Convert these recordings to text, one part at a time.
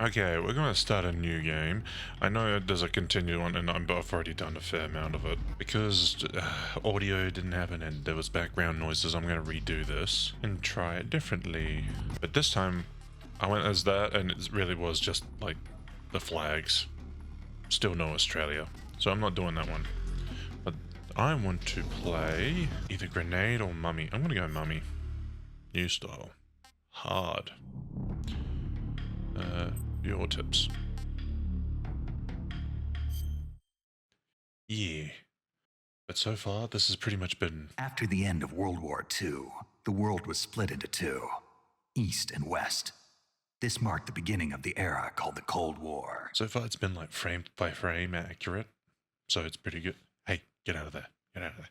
Okay, we're gonna start a new game. I know there's a continue one, and I've already done a fair amount of it. Because audio didn't happen and there was background noises, I'm gonna redo this and try it differently. But this time, I went as that, and it really was just, like, the flags. Still no Australia. So I'm not doing that one. But I want to play either Grenade or Mummy. I'm gonna go Mummy. New style. Hard. Your tips. Yeah. But so far, this has pretty much been... After the end of World War II, the world was split into two, East and West. This marked the beginning of the era called the Cold War. So far, it's been like frame by frame accurate. So it's pretty good. Hey, get out of there. Get out of there.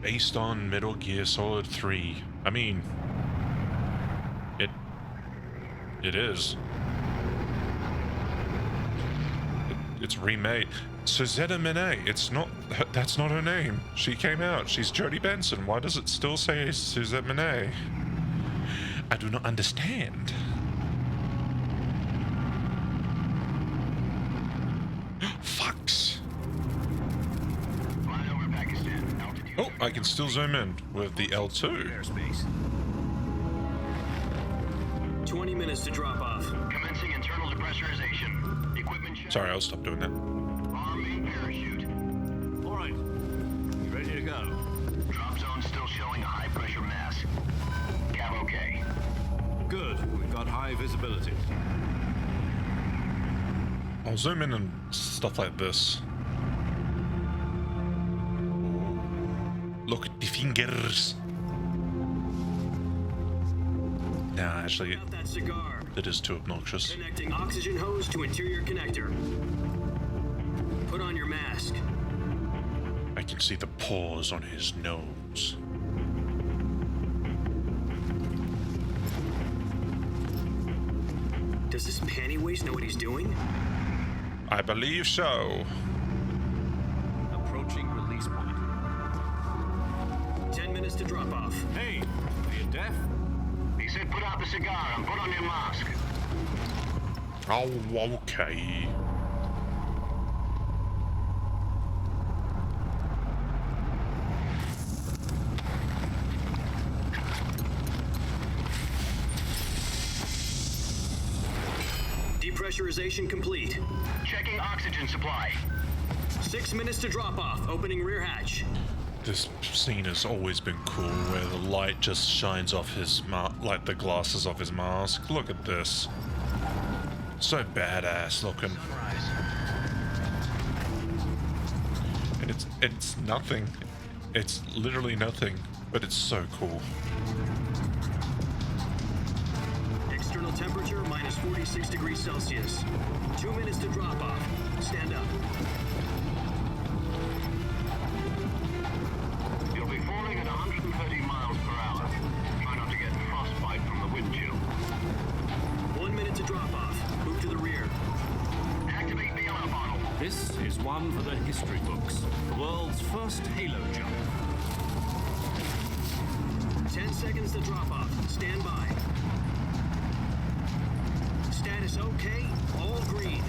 Based on Metal Gear Solid 3. I mean, it is. It's remade. Suzette Minet. It's not. That's not her name. She came out. She's Jodie Benson. Why does it still say Suzette Minet? I do not understand. Fucks. Oh, I can still zoom in with the L2. Airspace. 20 minutes to drop off. Commencing internal depressurization. Equipment check. Sorry, I'll stop doing that. Arm main parachute. All right. You ready to go? Drop zone still showing a high pressure mass. Cav okay. Good. We've got high visibility. I'll zoom in and stuff like this. Look at the fingers. Nah, actually, it is too obnoxious. Connecting oxygen hose to interior connector. Put on your mask. I can see the pores on his nose. Does this panty waste know what he's doing? I believe so. Approaching release point. 10 minutes to drop off. Hey, are you deaf? He said put out the cigar and put on your mask. Oh, okay. Depressurization complete. Checking oxygen supply. 6 minutes to drop off. Opening rear hatch. This scene has always been cool, where the light just shines off his like the glasses off his mask. Look at this. So badass looking. And it's nothing. It's literally nothing, but it's so cool. External temperature minus 46 degrees Celsius. 2 minutes to drop off. Stand up. You'll be falling at 130 miles per hour. Try not to get frostbite from the wind chill. 1 minute to drop off. Move to the rear. Activate the alarm bottle. This is one for the history books. The world's first halo jump. 10 seconds to drop off. Stand by. Status okay. All green.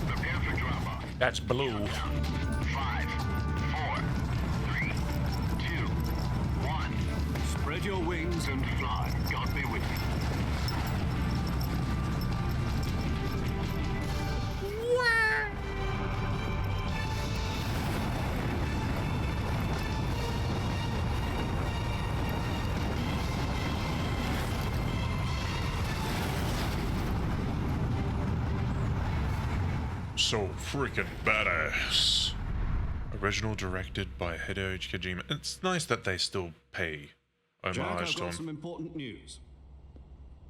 Prepare for drop off. That's blue. 5, 4, 3, 2, 1. Spread your wings and fly. God be with you. So freaking badass. Original directed by Hideo Kojima. It's nice that they still pay Jack, I've homage to got some him. important news.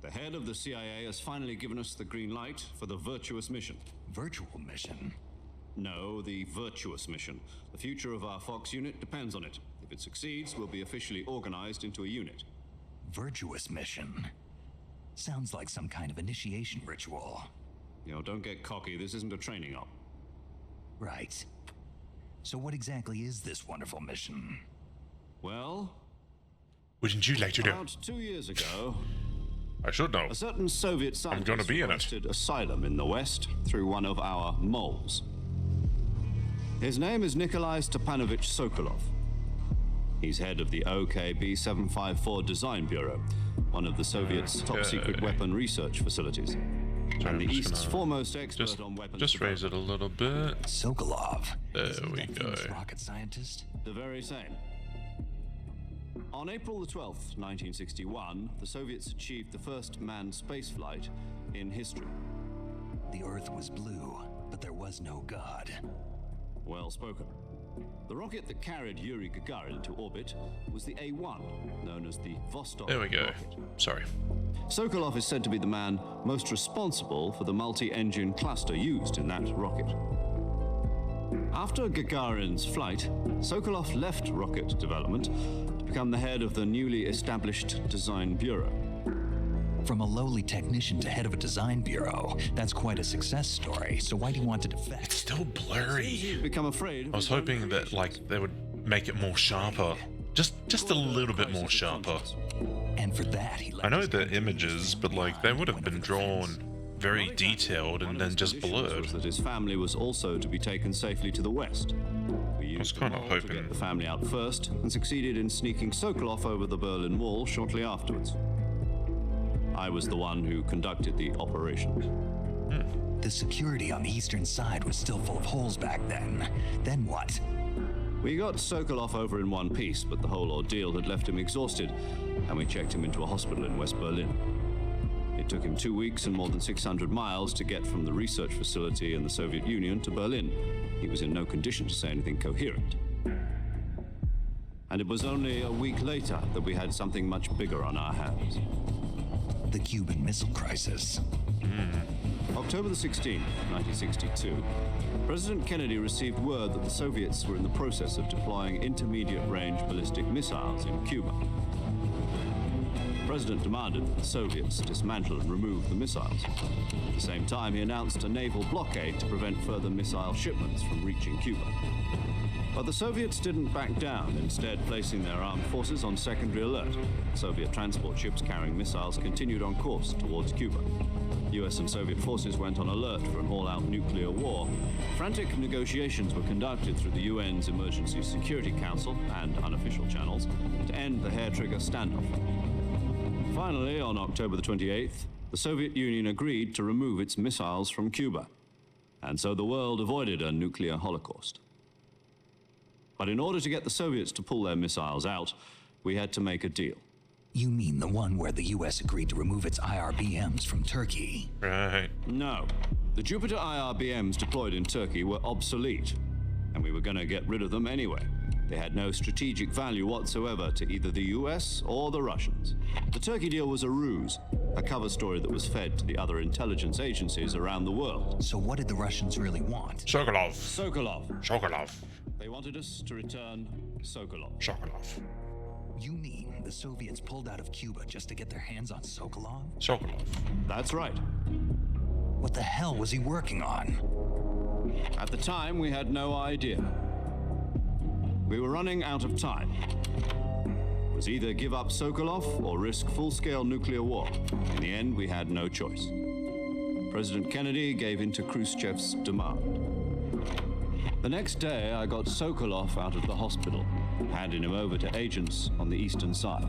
The head of the CIA has finally given us the green light for the virtuous mission. Virtual mission? No, the virtuous mission. The future of our Fox unit depends on it. If it succeeds, we'll be officially organized into a unit. Virtuous mission? Sounds like some kind of initiation ritual. You know, don't get cocky. This isn't a training op. Right. So what exactly is this wonderful mission? Well, Wouldn't you like to know? about 2 years ago, I should know. a certain Soviet gonna scientist be in it. requested asylum in the West through one of our moles. His name is Nikolai Stepanovich Sokolov. He's head of the OKB 754 Design Bureau, one of the Soviets' top-secret weapon research facilities, Sorry, and I'm the just East's gonna foremost expert Just, on weapons just raise it a little bit. Sokolov. There Isn't we that go. famous rocket scientist? The very same. On April the 12th, 1961, the Soviets achieved the first manned spaceflight in history. The Earth was blue, but there was no God. Well spoken. The rocket that carried Yuri Gagarin to orbit was the A-1, known as the Vostok There we go. rocket. Sorry. Sokolov is said to be the man most responsible for the multi-engine cluster used in that rocket. After Gagarin's flight, Sokolov left rocket development to become the head of the newly established Design Bureau. From a lowly technician to head of a design bureau, that's quite a success story. So why do you want to defect? Still blurry. He'd become afraid of I was his own hoping that creations. like they would make it more sharper. Just a little bit more sharper. And for that, he left I know his the country images, but like they would have been drawn very detailed One and of then his just conditions blurred. was that his family was also to be taken safely to the west. We used the kinda mole to hoping- get the family out first and succeeded in sneaking Sokolov over the Berlin Wall shortly afterwards. I was the one who conducted the operation. The security on the eastern side was still full of holes back then. Then what? We got Sokolov over in one piece, but the whole ordeal had left him exhausted, and we checked him into a hospital in West Berlin. It took him 2 weeks and more than 600 miles to get from the research facility in the Soviet Union to Berlin. He was in no condition to say anything coherent. And it was only a week later that we had something much bigger on our hands. The Cuban Missile Crisis. October the 16th, 1962, President Kennedy received word that the Soviets were in the process of deploying intermediate-range ballistic missiles in Cuba. The President demanded that the Soviets dismantle and remove the missiles. At the same time, he announced a naval blockade to prevent further missile shipments from reaching Cuba. But the Soviets didn't back down, instead placing their armed forces on secondary alert. Soviet transport ships carrying missiles continued on course towards Cuba. US and Soviet forces went on alert for an all-out nuclear war. Frantic negotiations were conducted through the UN's Emergency Security Council and unofficial channels to end the hair-trigger standoff. Finally, on October the 28th, the Soviet Union agreed to remove its missiles from Cuba. And so the world avoided a nuclear holocaust. But in order to get the Soviets to pull their missiles out, we had to make a deal. You mean the one where the US agreed to remove its IRBMs from Turkey? Right. No. The Jupiter IRBMs deployed in Turkey were obsolete, and we were going to get rid of them anyway. They had no strategic value whatsoever to either the US or the Russians. The Turkey deal was a ruse, a cover story that was fed to the other intelligence agencies around the world. So what did the Russians really want? Sokolov. Sokolov. Sokolov. They wanted us to return Sokolov. Sokolov. You mean the Soviets pulled out of Cuba just to get their hands on Sokolov? Sokolov. That's right. What the hell was he working on? At the time, we had no idea. We were running out of time. It was either give up Sokolov or risk full-scale nuclear war. In the end, we had no choice. President Kennedy gave in to Khrushchev's demand. The next day, I got Sokolov out of the hospital, handing him over to agents on the eastern side.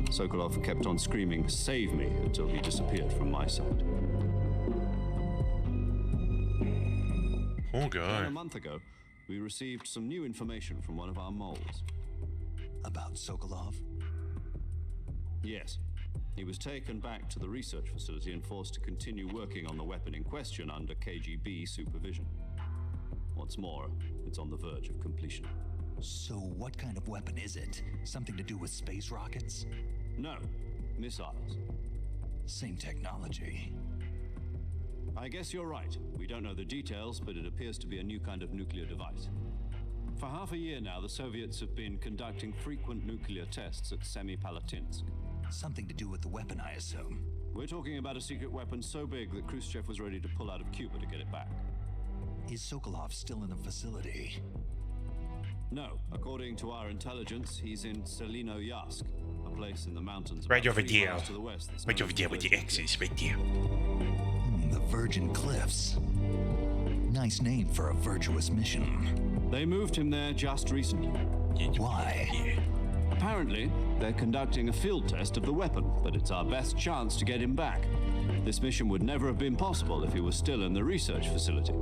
Sokolov kept on screaming, "Save me," until he disappeared from my sight. Poor A guy. month ago, we received some new information from one of our moles. About Sokolov? Yes. He was taken back to the research facility and forced to continue working on the weapon in question under KGB supervision. What's more, it's on the verge of completion. So what kind of weapon is it? Something to do with space rockets? No, missiles. Same technology. I guess you're right. We don't know the details, but it appears to be a new kind of nuclear device. For half a year now, the Soviets have been conducting frequent nuclear tests at Semipalatinsk. Something to do with the weapon, I assume. We're talking about a secret weapon so big that Khrushchev was ready to pull out of Cuba to get it back. Is Sokolov still in the facility? No. According to our intelligence, he's in Selino-Yask, a place in the mountains Right about over 3 there. miles to the west. that's Right known over as there with the Virgin X's, right there. The Virgin Cliffs. Nice name for a virtuous mission. They moved him there just recently. Why? Yeah. Apparently, they're conducting a field test of the weapon, but it's our best chance to get him back. This mission would never have been possible if he was still in the research facility.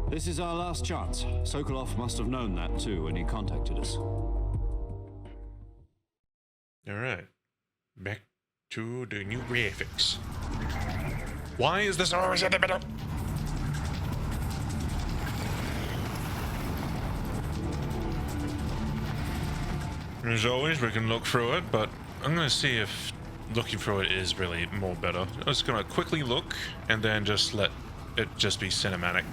This is our last chance. Sokolov must have known that too when he contacted us. Alright. Back to the new graphics. Why is this always in the middle? As always, we can look through it, but I'm going to see if looking through it is really more better. I'm just going to quickly look and then just let it just be cinematic.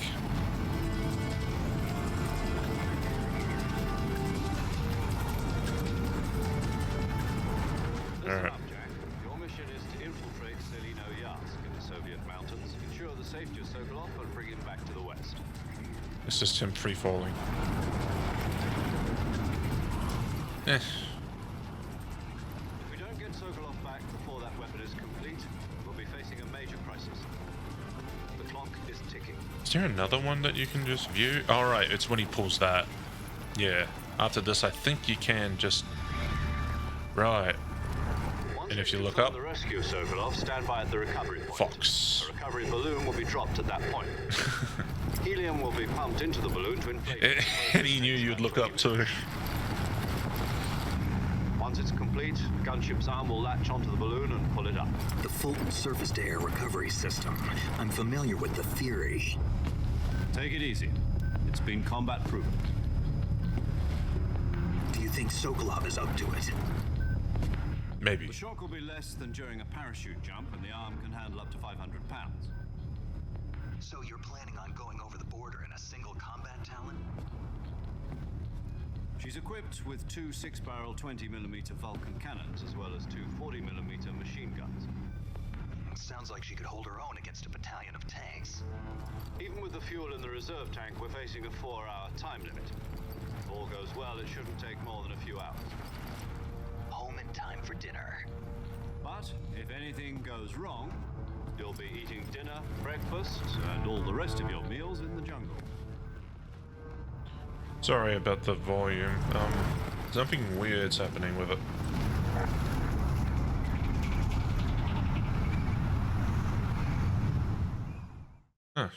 Listen up, Jack. Your mission is to infiltrate Selino-Yask in the Soviet mountains, ensure the safety of Sokolov, and bring him back to the west. It's just him free falling. Eh. If we don't get Sokolov back before that weapon is complete, we'll be facing a major crisis. The clock is ticking. Is there another one that you can just view? Alright, it's when he pulls that. Yeah. After this, I think you can just... Right. And if you look up... The rescue Sokolov, stand by at the recovery point. Fox. A recovery balloon will be dropped at that point. Helium will be pumped into the balloon to inflate. And he knew you'd look up too. Once it's complete, the gunship's arm will latch onto the balloon and pull it up. The Fulton surface-to-air recovery system. I'm familiar with the theory. Take it easy. It's been combat proven. Do you think Sokolov is up to it? Maybe. The shock will be less than during a parachute jump, and the arm can handle up to 500 pounds. So you're planning on going over the border in a single combat Talon? She's equipped with 2 6-barrel 20mm Vulcan cannons, as well as 2 40mm machine guns. Sounds like she could hold her own against a battalion of tanks. Even with the fuel in the reserve tank, we're facing a 4-hour time limit. If all goes well, it shouldn't take more than a few hours. Home in time for dinner. But if anything goes wrong, you'll be eating dinner, breakfast, and all the rest of your meals in the jungle. Sorry about the volume. Something weird's happening with it. Huh.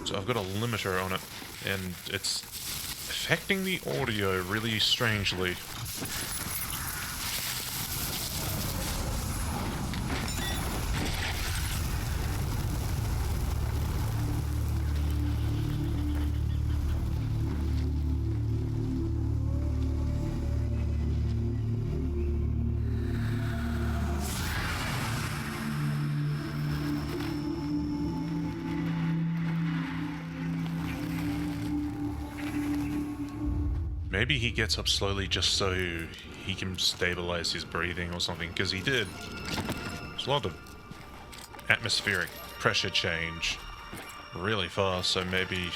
So I've got a limiter on it, and it's affecting the audio really strangely. Maybe he gets up slowly just so he can stabilize his breathing or something, because he did. There's a lot of atmospheric pressure change really fast, so maybe,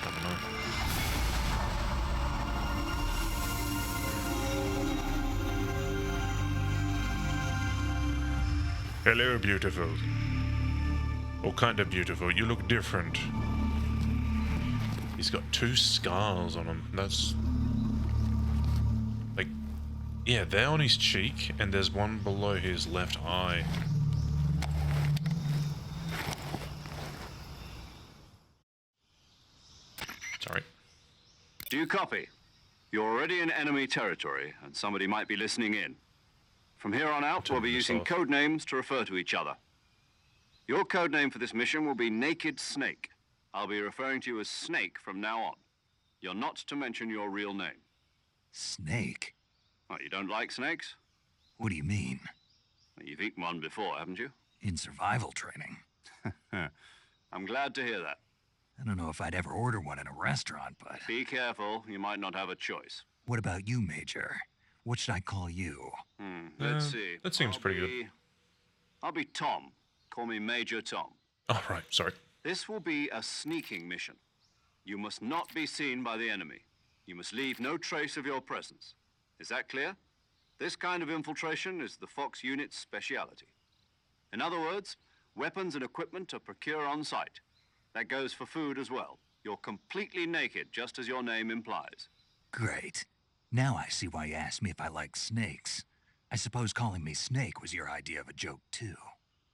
I don't know. Hello, beautiful. Oh, kind of beautiful. You look different. He's got 2 scars on him. That's... like... yeah, they're on his cheek, and there's one below his left eye. Sorry. Do you copy? You're already in enemy territory, and somebody might be listening in. From here on out, we'll be using code names to refer to each other. Your code name for this mission will be Naked Snake. I'll be referring to you as Snake from now on. You're not to mention your real name. Snake? Oh, you don't like snakes? What do you mean? Well, you've eaten one before, haven't you? In survival training. I'm glad to hear that. I don't know if I'd ever order one in a restaurant, but... Be careful, you might not have a choice. What about you, Major? What should I call you? Let's see. That seems pretty good. I'll be Tom. Call me Major Tom. Oh, right, sorry. This will be a sneaking mission. You must not be seen by the enemy. You must leave no trace of your presence. Is that clear? This kind of infiltration is the Fox unit's speciality. In other words, weapons and equipment to procure on site. That goes for food as well. You're completely naked, just as your name implies. Great. Now I see why you asked me if I like snakes. I suppose calling me Snake was your idea of a joke, too.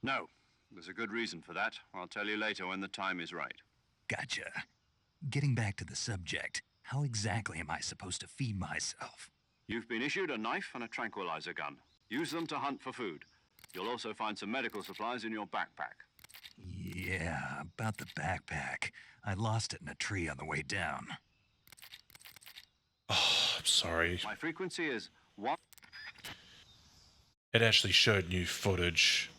No, there's a good reason for that. I'll tell you later when the time is right. Gotcha. Getting back to the subject, how exactly am I supposed to feed myself? You've been issued a knife and a tranquilizer gun. Use them to hunt for food. You'll also find some medical supplies in your backpack. Yeah, about the backpack. I lost it in a tree on the way down. Oh, I'm sorry. My frequency is 1. It actually showed new footage.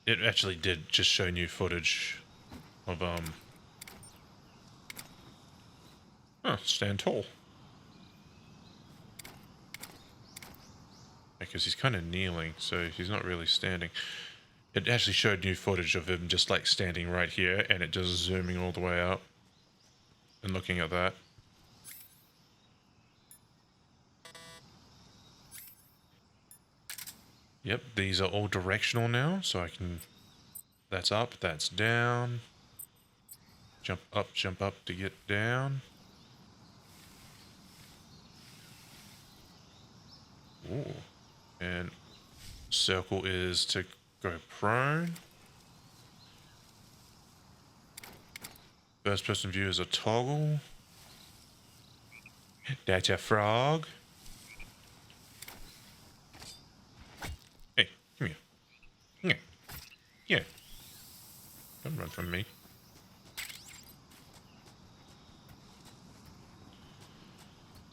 It actually did just show new footage of, oh, stand tall. Because he's kind of kneeling, so he's not really standing. It actually showed new footage of him just like standing right here, and it just zooming all the way out and looking at that. Yep, these are all directional now, so I can... That's up, that's down. Jump up to get down. Ooh. And circle is to go prone. First person view is a toggle. That's a frog. Hey, come here. Come here. Yeah. Don't run from me.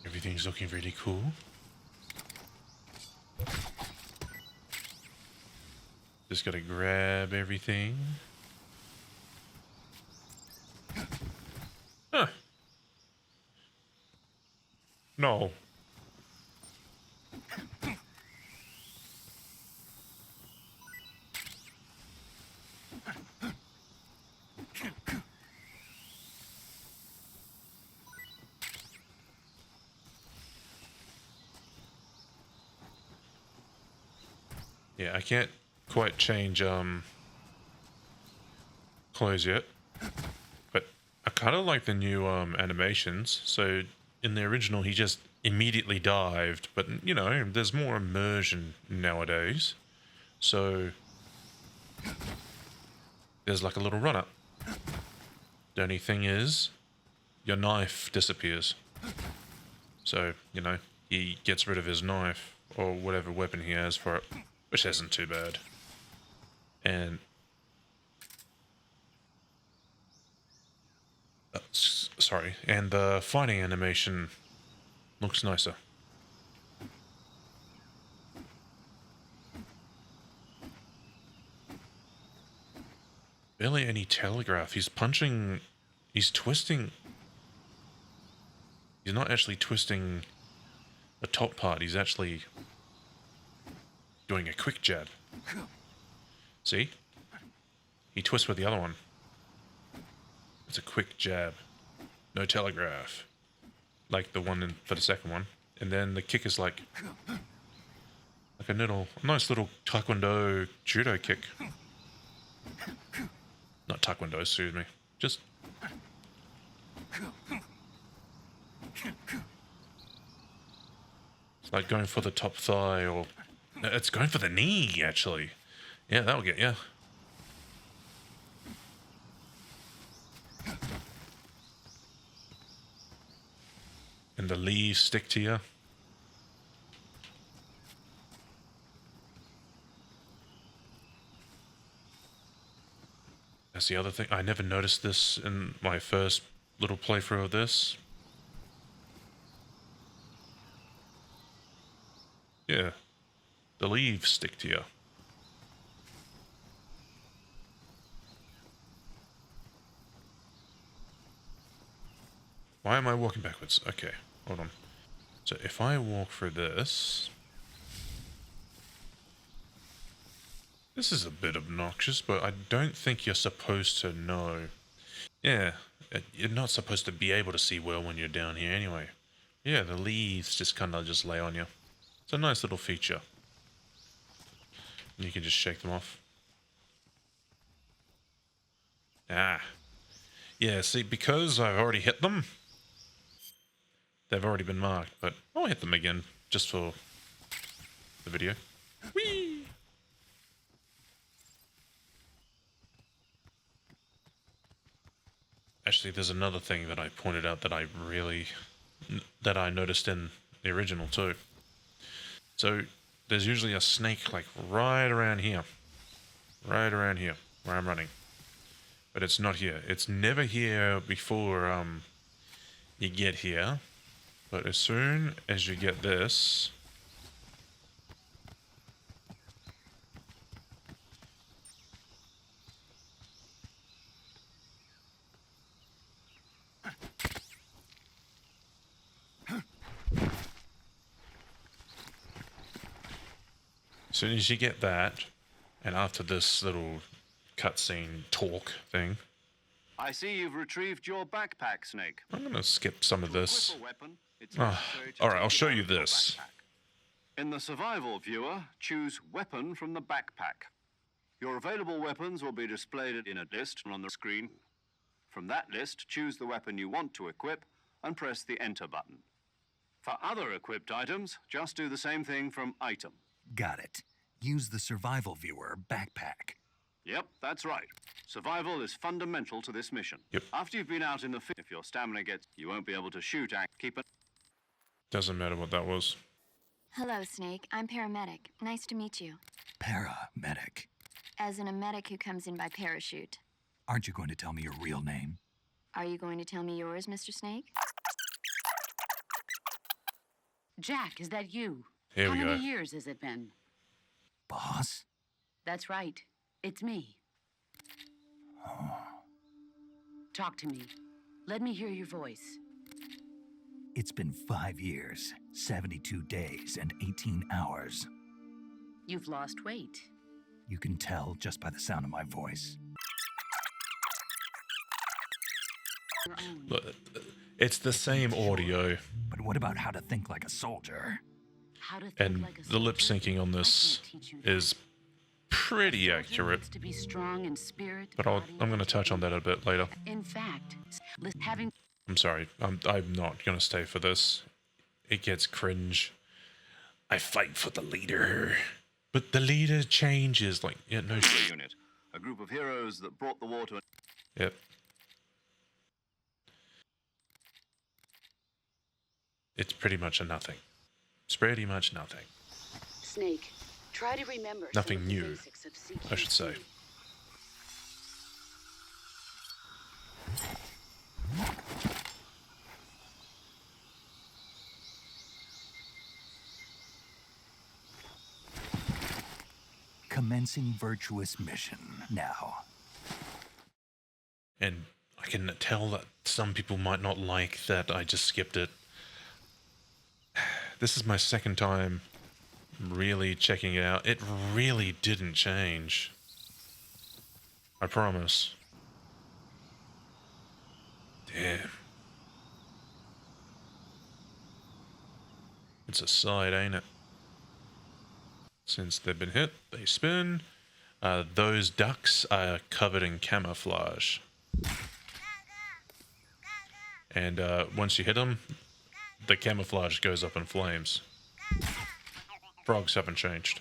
Everything's looking really cool. Just gotta grab everything. Huh. No. Yeah, I can't quite change clothes yet, but I kind of like the new animations. So in the original he just immediately dived, but you know, there's more immersion nowadays, so there's like a little run up. The only thing is your knife disappears, so you know, he gets rid of his knife or whatever weapon he has for it, which isn't too bad. And sorry, and the fighting animation looks nicer. Barely any telegraph. He's punching, he's twisting. He's not actually twisting the top part, he's actually doing a quick jab. See? He twists with the other one. It's a quick jab. No telegraph. Like the one for the second one. And then the kick is like a nice little taekwondo judo kick. Not taekwondo, excuse me. Just... It's like going for the top thigh, or... It's going for the knee, actually. Yeah, that'll get you. And the leaves stick to you. That's the other thing. I never noticed this in my first little playthrough of this. Yeah. The leaves stick to you. Why am I walking backwards? Okay, hold on. So if I walk through this This is a bit obnoxious, but I don't think you're supposed to know. Yeah, you're not supposed to be able to see well when you're down here anyway. Yeah, the leaves just kind of just lay on you. It's a nice little feature. And you can just shake them off. Ah. Yeah, see, because I've already hit them, they've already been marked, but I'll hit them again just for the video. Whee! Actually, there's another thing that I pointed out that I noticed in the original too. So there's usually a snake like right around here where I'm running, but it's not here. It's never here before you get here, but as soon as you get this, and after this little cutscene talk thing, I see you've retrieved your backpack, Snake. I'm gonna skip some of this. Equip a weapon, it's Ah, necessary to all right, take I'll it show out you of your this. backpack. In the survival viewer, choose weapon from the backpack. Your available weapons will be displayed in a list on the screen. From that list, choose the weapon you want to equip and press the enter button. For other equipped items, just do the same thing from item. Got it. Use the survival viewer backpack. Yep, that's right. Survival is fundamental to this mission. Yep. After you've been out in the field, if your stamina gets, you won't be able to shoot and keep it. Doesn't matter what that was. Hello, Snake. I'm paramedic. Nice to meet you. Paramedic. As in a medic who comes in by parachute. Aren't you going to tell me your real name? Are you going to tell me yours, Mr. Snake? Jack, is that you? Here How we many go. years has it been? Boss? That's right. It's me. Talk to me. Let me hear your voice. It's been 5 years, 72 days, and 18 hours. You've lost weight. You can tell just by the sound of my voice. Your own. Look, it's the same audio, But what about how to think like a soldier? How to think and like a the lip soldier? syncing on I this can't teach you that. is pretty A soldier accurate. needs to be strong in spirit. But body, I'm going to touch on that a bit later. In fact, having I'm sorry. I'm not going to stay for this. It gets cringe. I fight for the leader. But the leader changes. Like, yeah, no shit. Unit, a group of heroes that brought the war to an Yep. It's pretty much a nothing. It's pretty much nothing. Snake, try to remember Nothing some of the new, basics of CQC. I should say. Commencing virtuous mission now. And I can tell that some people might not like that I just skipped it. This is my second time really checking it out. It really didn't change. I promise. Damn. It's a side, ain't it? Since they've been hit, they spin. Those ducks are covered in camouflage. And once you hit them, the camouflage goes up in flames. Frogs haven't changed.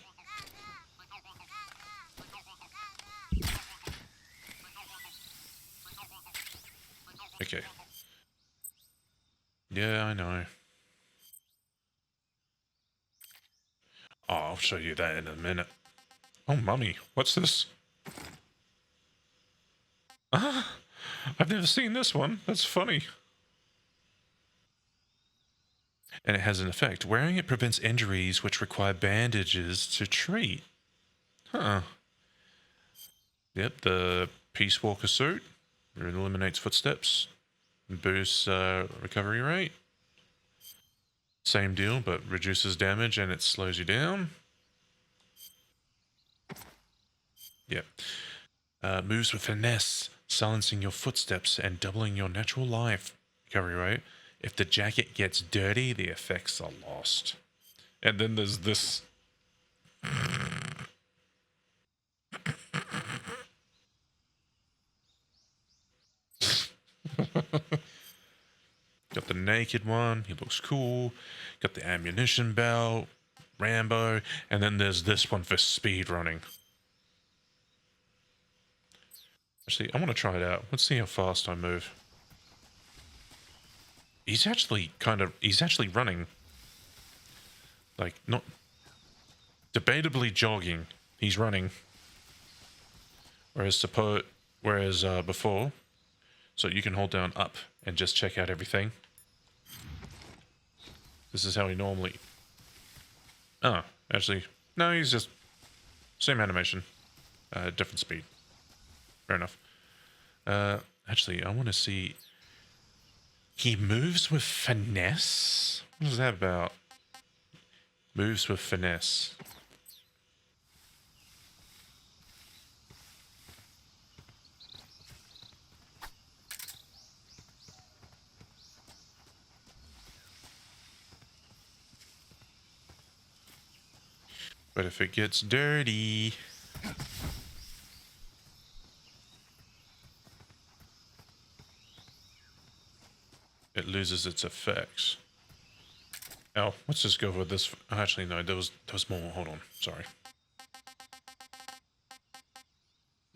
Okay. Yeah, I know. Oh, I'll show you that in a minute. Oh, mummy, what's this? Ah, I've never seen this one. That's funny. And it has an effect. Wearing it prevents injuries which require bandages to treat. Huh. Yep, the Peace Walker suit. It eliminates footsteps. Boosts recovery rate. Same deal, but reduces damage and it slows you down. Yep. Moves with finesse, silencing your footsteps and doubling your natural life recovery rate. If the jacket gets dirty, the effects are lost. And then there's this. Got the naked one, he looks cool. Got the ammunition belt, Rambo, and then there's this one for speed running. Actually, I want to try it out. Let's see how fast I move. He's actually running. Like, not debatably jogging. He's running. Whereas before, so you can hold down up and just check out everything. This is how he normally... Oh, actually, no, he's just... Same animation. Different speed. Fair enough. Actually, I want to see... He moves with finesse? What is that about? Moves with finesse. But if it gets dirty... it loses its effects. Oh, let's just go with this. Actually, no, there was more. Hold on. Sorry.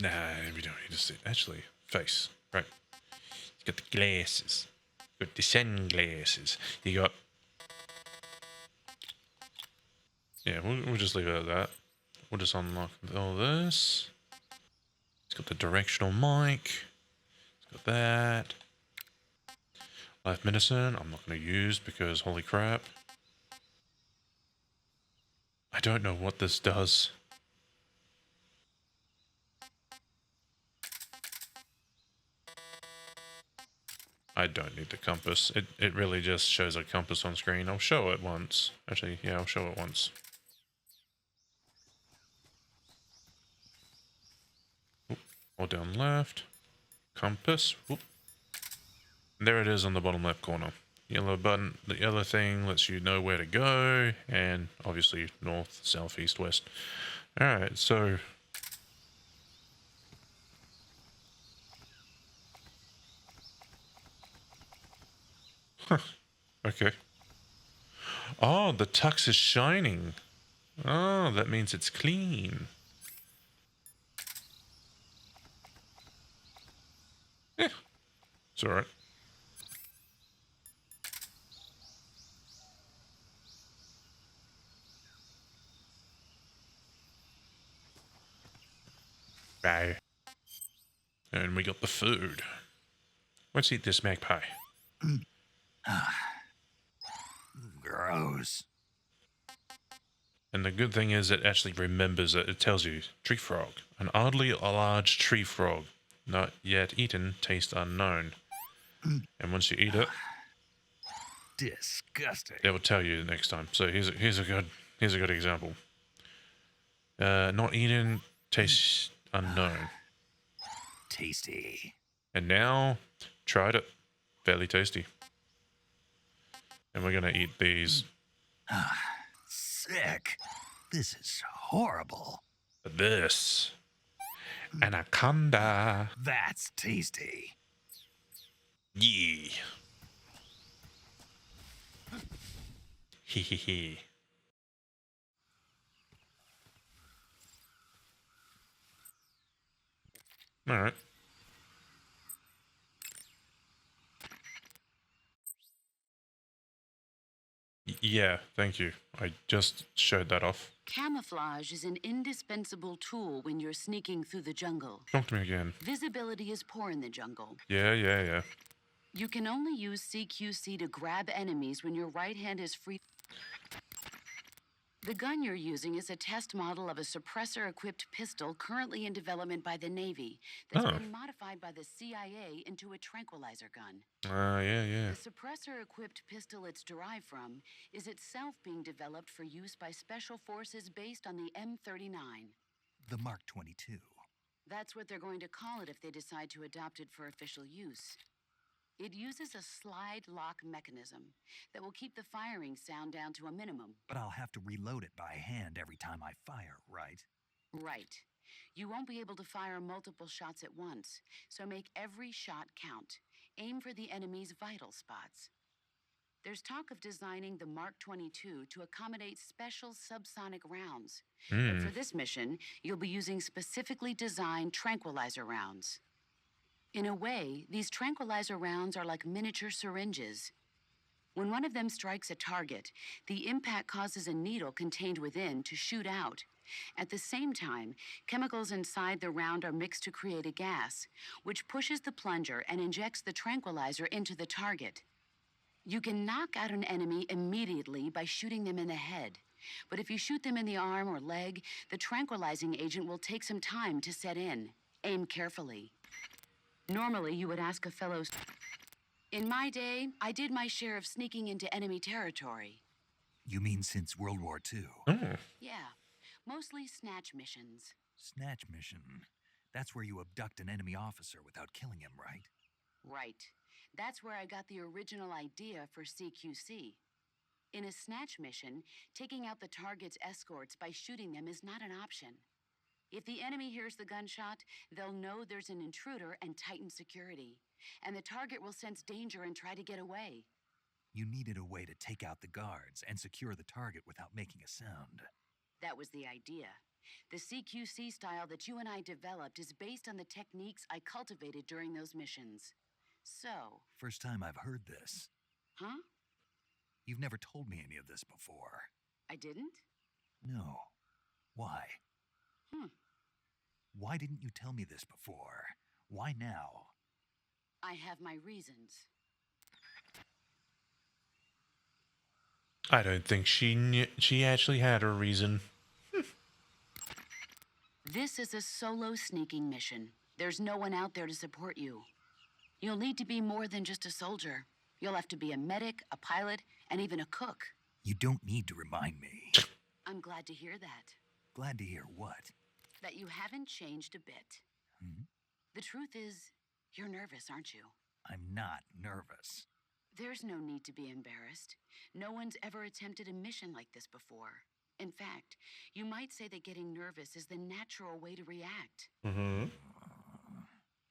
Nah, we don't need to see. Actually, face. Right. You got the glasses. You got the sunglasses. You got... Yeah, we'll just leave it at that. We'll just unlock all this. It's got the directional mic. It's got that. Life medicine, I'm not going to use because holy crap. I don't know what this does. I don't need the compass. It really just shows a compass on screen. I'll show it once. Actually, yeah, I'll show it once. Oop, hold down left. Compass. Oop. There it is on the bottom left corner. Yellow button. The yellow thing lets you know where to go. And obviously north, south, east, west. Alright, so... Huh. Okay. Oh, the tux is shining. Oh, that means it's clean. Yeah, it's alright. Bye. And we got the food. Let's eat this magpie. Gross. And the good thing is it actually remembers it. It tells you, tree frog. An oddly large tree frog. Not yet eaten, taste unknown. And once you eat it, Disgusting. it will tell you next time. So here's a good example. Not eaten, taste unknown. Tasty. And now, tried it. Fairly tasty. And we're gonna eat these. Sick. This is horrible. This. Anaconda. That's tasty. Yee. Hee hee hee. Alright. Yeah, thank you. I just showed that off. Camouflage is an indispensable tool when you're sneaking through the jungle. Talk to me again. Visibility is poor in the jungle. Yeah. You can only use CQC to grab enemies when your right hand is free. The gun you're using is a test model of a suppressor-equipped pistol currently in development by the Navy that's been modified by the CIA into a tranquilizer gun. Yeah. The suppressor-equipped pistol it's derived from is itself being developed for use by special forces based on the M39. The Mark 22. That's what they're going to call it if they decide to adopt it for official use. It uses a slide lock mechanism that will keep the firing sound down to a minimum. But I'll have to reload it by hand every time I fire, right? Right. You won't be able to fire multiple shots at once, so make every shot count. Aim for the enemy's vital spots. There's talk of designing the Mark 22 to accommodate special subsonic rounds. But for this mission, you'll be using specifically designed tranquilizer rounds. In a way, these tranquilizer rounds are like miniature syringes. When one of them strikes a target, the impact causes a needle contained within to shoot out. At the same time, chemicals inside the round are mixed to create a gas, which pushes the plunger and injects the tranquilizer into the target. You can knock out an enemy immediately by shooting them in the head. But if you shoot them in the arm or leg, the tranquilizing agent will take some time to set in. Aim carefully. Normally, you would ask a fellow... In my day, I did my share of sneaking into enemy territory. You mean since World War II? Yeah, mostly snatch missions. Snatch mission. That's where you abduct an enemy officer without killing him, right? Right. That's where I got the original idea for CQC. In a snatch mission, taking out the target's escorts by shooting them is not an option. If the enemy hears the gunshot, they'll know there's an intruder and tighten security. And the target will sense danger and try to get away. You needed a way to take out the guards and secure the target without making a sound. That was the idea. The CQC style that you and I developed is based on the techniques I cultivated during those missions. So... First time I've heard this. Huh? You've never told me any of this before. I didn't? No. Why? Why didn't you tell me this before? Why now? I have my reasons. I don't think she actually had a reason. This is a solo sneaking mission. There's no one out there to support you. You'll need to be more than just a soldier. You'll have to be a medic, a pilot, and even a cook. You don't need to remind me. I'm glad to hear that. Glad to hear what? That you haven't changed a bit. The truth is, you're nervous, aren't you? I'm not nervous. There's no need to be embarrassed. No one's ever attempted a mission like this before. In fact, you might say that getting nervous is the natural way to react.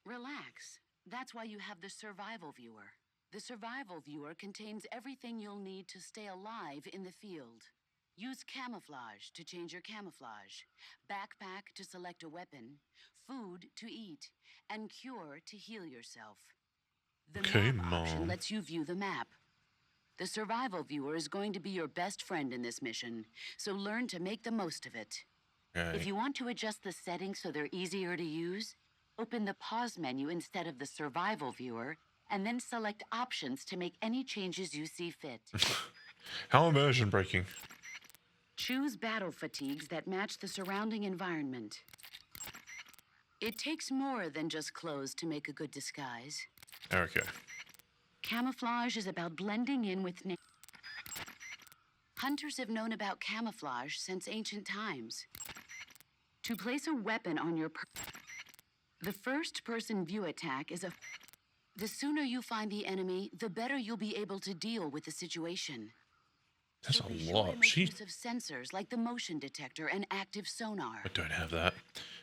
Relax. That's why you have the survival viewer. The survival viewer contains everything you'll need to stay alive in the field. Use camouflage to change your camouflage, backpack to select a weapon, food to eat, and cure to heal yourself. The map option lets you view the map. The survival viewer is going to be your best friend in this mission, so learn to make the most of it. If you want to adjust the settings so they're easier to use, open the pause menu instead of the survival viewer, and then select options to make any changes you see fit. How immersion breaking? Choose battle fatigues that match the surrounding environment. It takes more than just clothes to make a good disguise. Okay. Camouflage is about blending in with nature. Hunters have known about camouflage since ancient times. To place a weapon on your the first-person view attack is a... The sooner you find the enemy, the better you'll be able to deal with the situation. That's So be a sure lot. to make use of sensors like the motion detector and active sonar. I don't have that.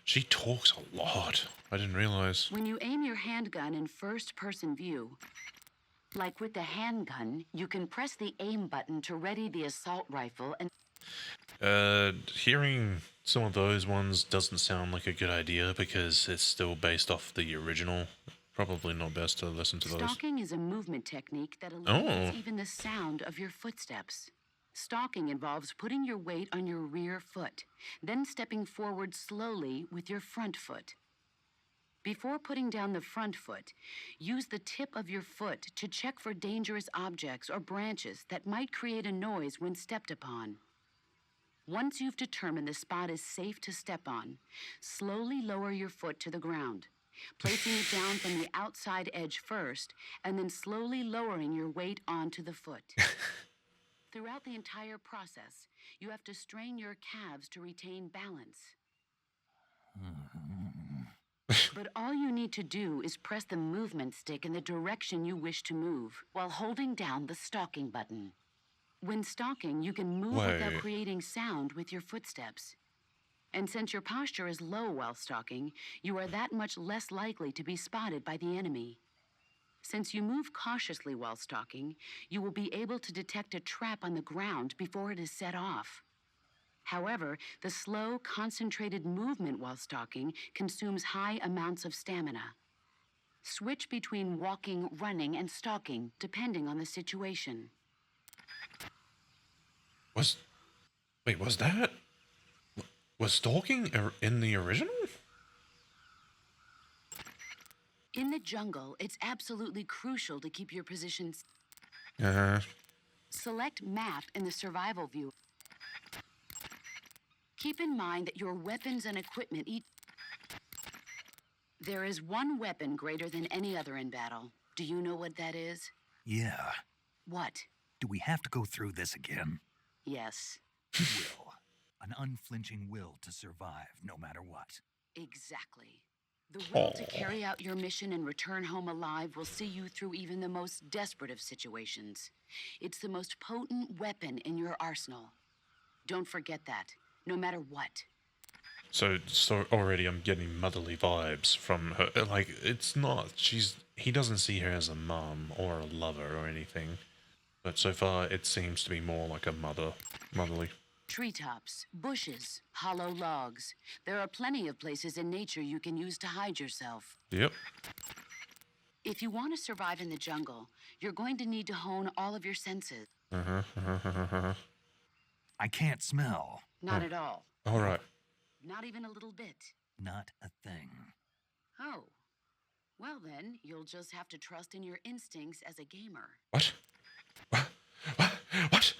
She talks a lot. I didn't realize. When you aim your handgun in first-person view, like with the handgun, you can press the aim button to ready the assault rifle and... Hearing some of those ones doesn't sound like a good idea because it's still based off the original. Probably not best to listen to those. Stalking is a movement technique that eliminates even the sound of your footsteps. Stalking involves putting your weight on your rear foot, then stepping forward slowly with your front foot. Before putting down the front foot, use the tip of your foot to check for dangerous objects or branches that might create a noise when stepped upon. Once you've determined the spot is safe to step on, slowly lower your foot to the ground, placing it down from the outside edge first, and then slowly lowering your weight onto the foot. Throughout the entire process, you have to strain your calves to retain balance. But all you need to do is press the movement stick in the direction you wish to move, while holding down the stalking button. When stalking, you can move without Wait. creating sound with your footsteps. And since your posture is low while stalking, you are that much less likely to be spotted by the enemy. Since you move cautiously while stalking, you will be able to detect a trap on the ground before it is set off. However, the slow, concentrated movement while stalking consumes high amounts of stamina. Switch between walking, running, and stalking, depending on the situation. Was wait, was stalking in the original? In the jungle, it's absolutely crucial to keep your positions. Uh-huh. Select Map in the survival view. Keep in mind that your weapons and equipment each. There is one weapon greater than any other in battle. Do you know what that is? Yeah. What? Do we have to go through this again? Yes, Will. An unflinching will to survive no matter what. exactly. The will to Aw. carry out your mission and return home alive will see you through even the most desperate of situations. It's the most potent weapon in your arsenal. Don't forget that, no matter what. So already I'm getting motherly vibes from her. Like, it's not, he doesn't see her as a mum or a lover or anything. But so far it seems to be more like a motherly. Treetops, bushes, hollow logs. There are plenty of places in nature you can use to hide yourself. Yep. If you want to survive in the jungle, you're going to need to hone all of your senses. I can't smell. Not at all. Alright. Not even a little bit. Not a thing. Oh. Well then, you'll just have to trust in your instincts as a gamer. What? What? What?